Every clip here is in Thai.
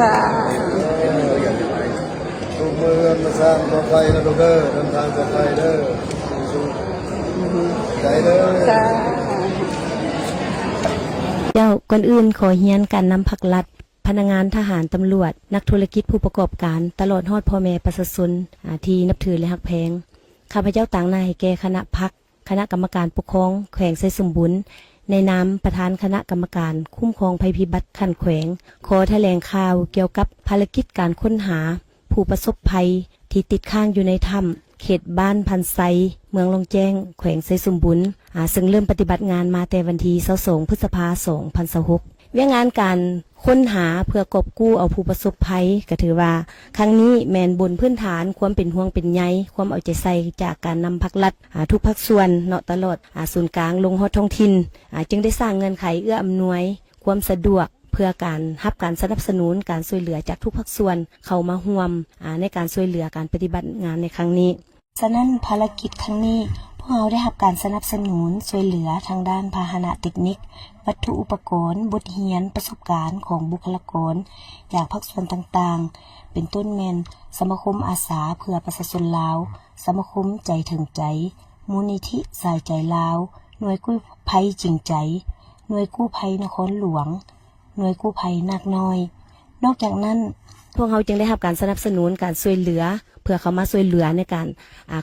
ค่ะทุกมือมาสร้างปลอดภัยนะทุกเด้อเดินทางปลอดภัยเด้อสู้ใจเด้อค่ะเจ้าก่อนอื่นขอเฮียนการนำผักลัดพนักงานทหารตำรวจนักธุรกิจผู้ประกอบการตลอดฮอดพ่อแม่ประชาชนที่นับถือและฮักแพงข้าพเจ้าต่างนายให้แก่คณะพักคณะกรรมการปกครองแขวงไซสมบุญในนามประธานคณะกรรมการคุ้มครองภัยพิบัติขั้นแขวงขอแถลงข่าวเกี่ยวกับภารกิจการค้นหาผู้ประสบภัยที่ติดค้างอยู่ในถ้ำเขตบ้านพันไซเมืองลงแจ้งแขวงไซสมบุญซึ่งเริ่มปฏิบัติงานมาแต่วันที่22พฤษภาคม2026เวียงงานการค้นหาเพื่อกอบกู้เอาผู้ประสบภัยก็ถือว่าครั้งนี้แมนบนพื้นฐานความเป็นห่วงเป็นใยความเอาใจใส่จากการนำภาครัฐทุกภาคส่วนเนาะตลอดศูนย์กลางลงฮอดท้องถิ่นจึงได้สร้างเงื่อนไขเอื้ออำนวยความสะดวกเพื่อการรับการสนับสนุนการช่วยเหลือจากทุกภาคส่วนเข้ามาร่วมในการช่วยเหลือการปฏิบัติงานในครั้งนี้ฉะนั้นภารกิจครั้งนี้พวกเราได้รับการสนับสนุนช่วยเหลือทางด้านพาหนะเทคนิควัตถุอุปกรณ์บทเรียนประสบการณ์ของบุคลากรจากภาคส่วนต่างๆเป็นต้นแมนสมาคมอาสาเพื่อประชาชนลาวสมาคมใจถึงใจมูลนิธิสายใจลาวหน่วยกู้ภัยจริงใจหน่วยกู้ภัยนครหลวงหน่วยกู้ภัยนาคน้อยนอกจากนั้นพวกเขาจึงได้รับการสนับสนุนการช่วยเหลือเพื่อเขามาช่วยเหลือในการ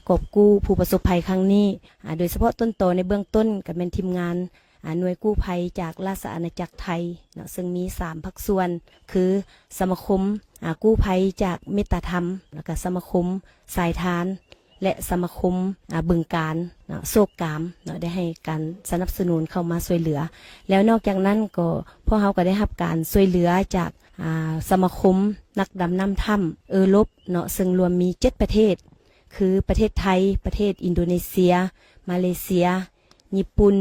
กอบกู้ผู้ประสบภัยครั้งนี้โดยเฉพาะต้นโตในเบื้องต้นก็เป็นทีมงานหน่วยกู้ภัยจากราชอาณาจักรไทยซึ่งมี3ภาคส่วนคือสมาคมกู้ภัยจากเมตตาธรรมแล้วก็สมาคมสายทานและสมาคมบึงการโศกกามได้ให้การสนับสนุนเข้ามาช่วยเหลือแล้วนอกจากนั้นก็พวกเขาก็ได้รับการช่วยเหลือจากสมาคมนักดำน้ำถ้ำลบซึ่งรวมมี7ประเทศคือประเทศไทยประเทศอินโดนีเซียมาเลเซียญี่ปุ่น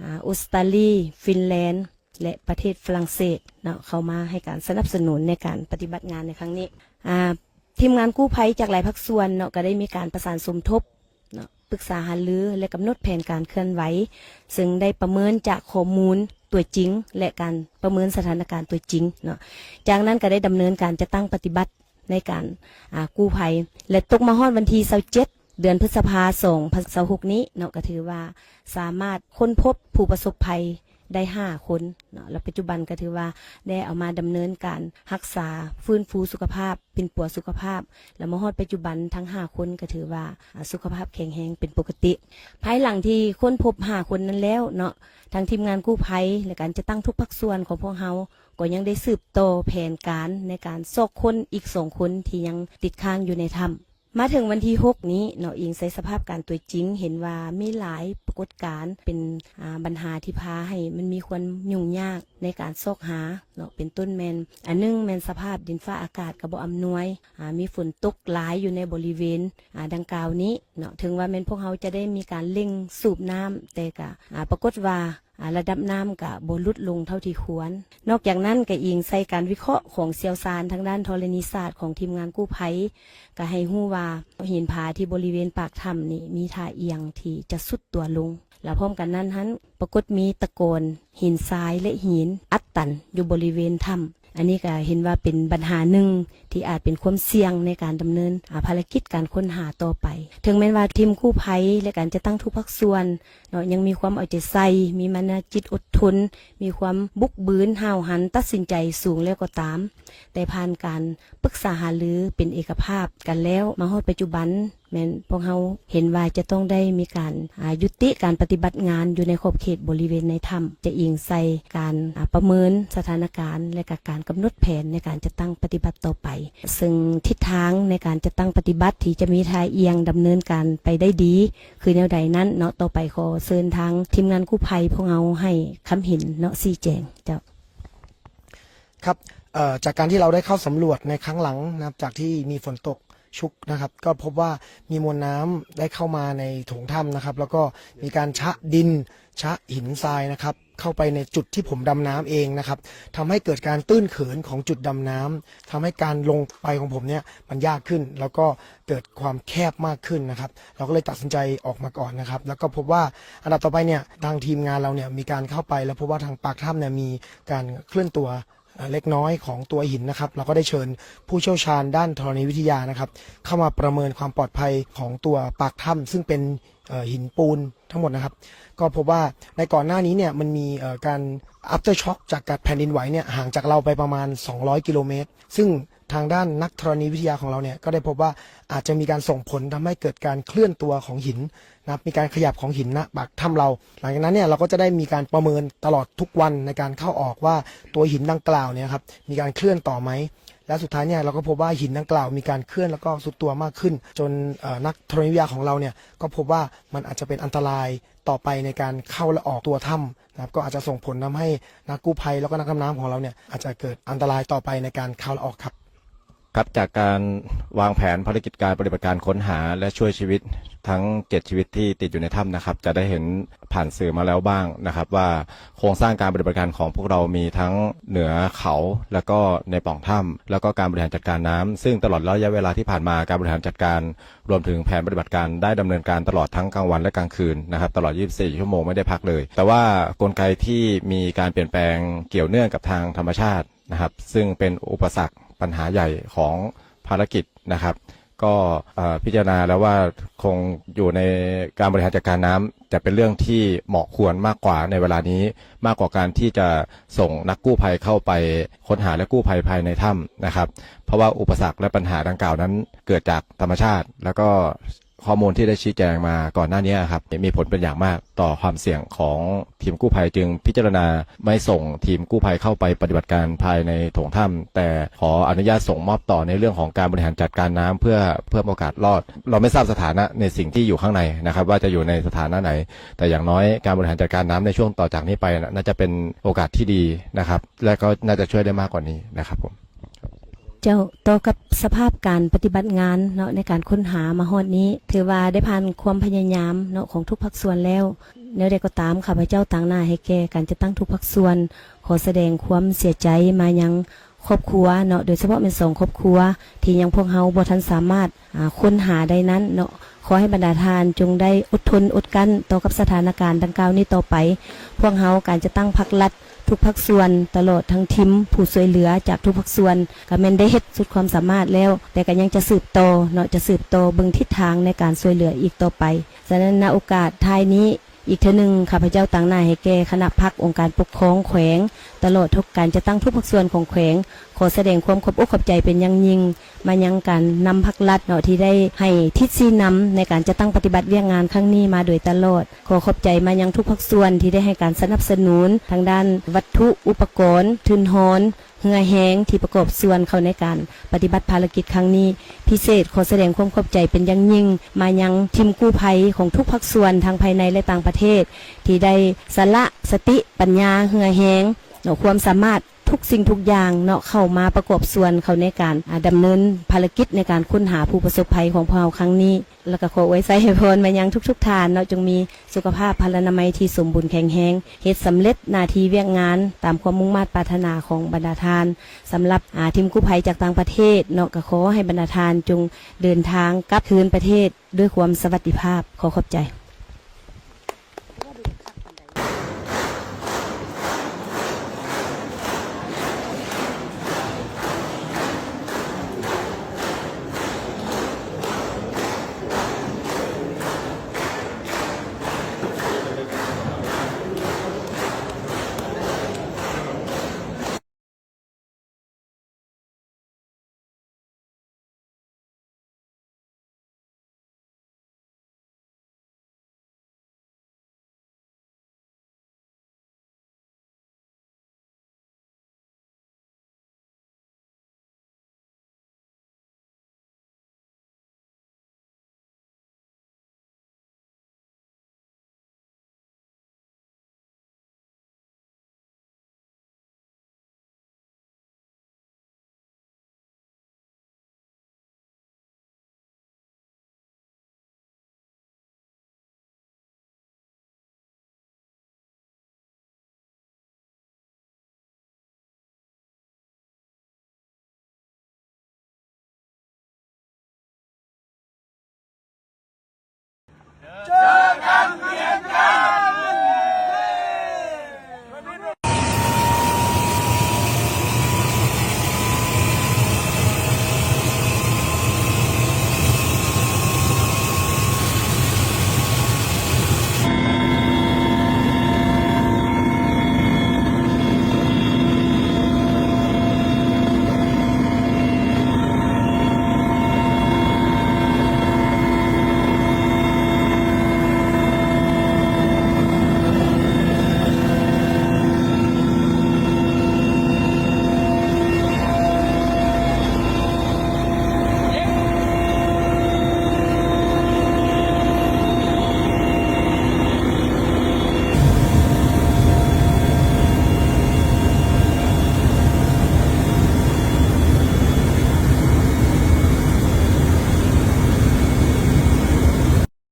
ออสเตรเลียฟินแลนด์และประเทศฝรั่งเศสเข้ามาให้การสนับสนุนในการปฏิบัติงานในครั้งนี้ทีมงานกู้ภัยจากหลายภาคส่วนก็ได้มีการประสานสมทบปรึกษาหารือและกำหนดแผนการเคลื่อนไหวซึ่งได้ประเมินจากข้อมูลตัวจริงและการประเมินสถานการณ์ตัวจริงจากนั้นก็ได้ดำเนินการจะตั้งปฏิบัติในการกู้ภัยและตกมาฮอดวันที่27เดือนพฤษภาคม2026นี้ก็ถือว่าสามารถค้นพบผู้ประสบภัยได้5คนและปัจจุบันก็ถือว่าได้เอามาดำเนินการรักษาฟื้นฟูสุขภาพเป็นปัวสุขภาพและมาฮอดปัจจุบันทั้ง5คนก็ถือว่าสุขภาพแข็งแรงเป็นปกติภายหลังที่ค้นพบ5คนนั้นแล้วทางทีมงานกู้ภัยและการจะตั้งทุกภาคส่วนของพวกเราก็ยังได้สืบต่อแผนการในการซอกค้นอีก2คนที่ยังติดค้างอยู่ในถ้ำมาถึงวันที่6นี้อิงใส่สภาพการตัวจริงเห็นว่ามีหลายปรากฏการณ์เป็นปัญหาที่พาให้มันมีความยุ่งยากในการซอกหาเป็นต้นแมนอันนึงแมนสภาพดินฟ้าอากาศก็บ่อำนวยมีฝนตกหลายอยู่ในบริเวณดังกล่าวนี้ถึงว่าแมนพวกเขาจะได้มีการเร่งสูบน้ำแต่ก็ปรากฏว่าระดับน้ำกับบลดลงเท่าที่ควรนอกจากนั้นก็อิงใส่การวิเคราะห์ของเชี่ยวชาญทางด้านธรณีศาสตร์ของทีมงานกู้ภัยก็ให้ฮู้ว่าหินผาที่บริเวณปากถ้ำนี่มีท่าเอียงที่จะสุดตัวลงแล้วพร้อมกันนั้นปรากฏมีตะโกนหินทรายและหินอัดตันอยู่บริเวณถ้ำอันนี้ก็เห็นว่าเป็นปัญหาหนึ่งที่อาจเป็นความเสี่ยงในการดำเนินภารกิจการค้นหาต่อไปถึงแม้ว่าทีมกู้ภัยและการจะตั้งทุกภาคส่วนยังมีความเอาใจใส่มีมนจิตอดทนมีความบุกบืนห้าวหันตัดสินใจสูงแล้วก็ตามแต่ผ่านการปรึกษาหารือเป็นเอกภาพกันแล้วมาฮอดปัจจุบันแม้นพวกเราเห็นว่าจะต้องได้มีการยุติการปฏิบัติงานอยู่ในขอบเขตบริเวณในถ้ำจะอิงใส่การประเมินสถานการณ์และการกำหนดแผนในการจะตั้งปฏิบัติต่อไปซึ่งทิศทางในการจะตั้งปฏิบัติที่จะมีทายเอียงดำเนินการไปได้ดีคือแนวใดนั้นต่อไปขอเชิญทางทีมงานกู้ภัยพวกเราให้คำเห็นชี้แจงเจ้าครับจากการที่เราได้เข้าสำรวจในครั้งหลังนะครับจากที่มีฝนตกชุกนะครับก็พบว่ามีมวลน้ำได้เข้ามาในโถงถ้ำนะครับแล้วก็มีการชะดินชะหินทรายนะครับเข้าไปในจุดที่ผมดำน้ำเองนะครับทำให้เกิดการตื้นเขินของจุดดำน้ำทำให้การลงไปของผมเนี่ยมันยากขึ้นแล้วก็เกิดความแคบมากขึ้นนะครับเราก็เลยตัดสินใจออกมาก่อนนะครับแล้วก็พบว่าอันดับต่อไปเนี่ยทางทีมงานเราเนี่ยมีการเข้าไปแล้วพบว่าทางปากถ้ำเนี่ยมีการเคลื่อนตัว เล็กน้อยของตัวหินนะครับเราก็ได้เชิญผู้เชี่ยวชาญด้านธรณีวิทยานะครับเข้ามาประเมินความปลอดภัยของตัวปากถ้ำซึ่งเป็นหินปูนทั้งหมดนะครับก็พบว่าในก่อนหน้านี้เนี่ยมันมีการ after shock จากการแผ่นดินไหวเนี่ยห่างจากเราไปประมาณ200กิโลเมตรซึ่งทางด้านนักธรณีวิทยาของเราเนี่ยก็ได้พบว่าอาจจะมีการส่งผลทำให้เกิดการเคลื่อนตัวของหินนะครับมีการขยับของหินณปากถ้ำเราหลังจากนั้นเนี่ยเราก็จะได้มีการประเมินตลอดทุกวันในการเข้าออกว่าตัวหินดังกล่าวเนี่ยครับมีการเคลื่อนต่อไหมและสุดท้ายเนี่ยเราก็พบว่าหินดังกล่าวมีการเคลื่อนแล้วก็สุดตัวมากขึ้นจนนักธรณีวิทยาของเราเนี่ยก็พบว่ามันอาจจะเป็นอันตรายต่อไปในการเข้าและออกตัวถ้ำนะครับก็อาจจะส่งผลทำให้นักกู้ภัยแล้วก็นักดำน้ำของเราเนี่ยอาจจะเกิดอันตรายต่อไปในการเข้าและออกครับครับจากการวางแผนภารกิจการปฏิบัติการค้นหาและช่วยชีวิตทั้ง7ชีวิตที่ติดอยู่ในถ้ำนะครับจะได้เห็นผ่านสื่อมาแล้วบ้างนะครับว่าโครงสร้างการปฏิบัติการของพวกเรามีทั้งเหนือเขาแล้วก็ในปล่องถ้ำแล้วก็การบริหารจัดการน้ำซึ่งตลอดระยะเวลาที่ผ่านมาการบริหารจัดการรวมถึงแผนปฏิบัติการได้ดำเนินการตลอดทั้งกลางวันและกลางคืนนะครับตลอด24ชั่วโมงไม่ได้พักเลยแต่ว่ากลไกที่มีการเปลี่ยนแปลงเกี่ยวเนื่องกับทางธรรมชาตินะครับซึ่งเป็นอุปสรรคปัญหาใหญ่ของภารกิจนะครับก็พิจารณาแล้วว่าคงอยู่ในการบริหารจัดการน้ำจะเป็นเรื่องที่เหมาะควรมากกว่าในเวลานี้มากกว่าการที่จะส่งนักกู้ภัยเข้าไปค้นหาและกู้ภัยภายในถ้ำนะครับเพราะว่าอุปสรรคและปัญหาดังกล่าวนั้นเกิดจากธรรมชาติแล้วก็ข้อมูลที่ได้ชี้แจงมาก่อนหน้านี้ครับมีผลเป็นอย่างมากต่อความเสี่ยงของทีมกู้ภัยจึงพิจารณาไม่ส่งทีมกู้ภัยเข้าไปปฏิบัติการภายในโถงถ้ำแต่ขออนุญาตส่งมอบต่อในเรื่องของการบริหารจัดการน้ำเพื่อเพิ่มโอกาสรอดเราไม่ทราบสถานะในสิ่งที่อยู่ข้างในนะครับว่าจะอยู่ในสถานะไหนแต่อย่างน้อยการบริหารจัดการน้ำในช่วงต่อจากนี้ไปน่าจะเป็นโอกาสที่ดีนะครับและก็น่าจะช่วยได้มากกว่านี้นะครับผมเจ้าต่อกับสภาพการปฏิบัติงานเนาะในการค้นหามาฮอดนี้ถือว่าได้ผ่านความพยายามเนาะของทุกภาคส่วนแล้วแนวใดก็ตามข้าพเจ้าต่างหน้าให้แก่การจะตั้งทุกภาคส่วนขอแสดงความเสียใจมายังครอบครัวเนาะโดยเฉพาะเป็น2ครอบครัวที่ยังพวกเฮาบ่ทันสามารถค้นหาได้นั้นเนาะขอให้บรรดาทานจงได้อดทนอดกั้นต่อกับสถานการณ์ดังกล่าวนี้ต่อไปพวกเฮาการจะตั้งพรรครัฐทุกภาคส่วนตลอดทั้งทีมผู้ช่วยเหลือจากทุกภาคส่วนก็แม่นได้เฮ็ดสุดความสามารถแล้วแต่ก็ยังจะสืบต่อเนาะจะสืบต่อเบิ่งทิศทางในการช่วยเหลืออีกต่อไปฉะนั้นณโอกาสท้ายนี้อีกเทื่อนึงข้าพเจ้าต่างหน้าให้แก่คณะพรรคองค์การปกครองแขวงตลอดทุกการจะตั้งทุกภาคส่วนของแขวงขอแสดงความขอบอกขอบใจเป็นอย่างยิ่งมายังการนำพรรครัฐเนาะที่ได้ให้ทิศชี้นำในการจะตั้งปฏิบัติเวียกงานครั้งนี้มาโดยตลอดขอขอบใจมายังทุกภาคส่วนที่ได้ให้การสนับสนุนทางด้านวัตถุอุปกรณ์ทุนฮอนเหือแห้งที่ประกอบส่วนเข้าในการปฏิบัติภารกิจครั้งนี้พิเศษขอแสดงความขอบใจเป็นอย่างยิ่งมายังทีมกู้ภัยของทุกภาคส่วนทั้งภายในและต่างประเทศที่ได้สละสติปัญญาเหือแห้งเนาะความสามารถทุกสิ่งทุกอย่างเนาะเข้ามาประกอบส่วนเข้าในการดำเนินภารกิจในการค้นหาผู้ประสบภัยของพวกเราครั้งนี้แล้วก็ขอไว้ใส่ให้พรมายังทุกๆทานเนาะจงมีสุขภาพพลานามัยที่สมบูรณ์แข็งแรงเฮ็ดสำเร็จหน้าที่เวียกงานตามความมุ่งมั่นปรารถนาของบรรดาทานสำหรับทีมกู้ภัยจากต่างประเทศเนาะก็ขอให้บรรดาทานจงเดินทางกลับคืนประเทศด้วยความสวัสดิภาพขอขอบใจ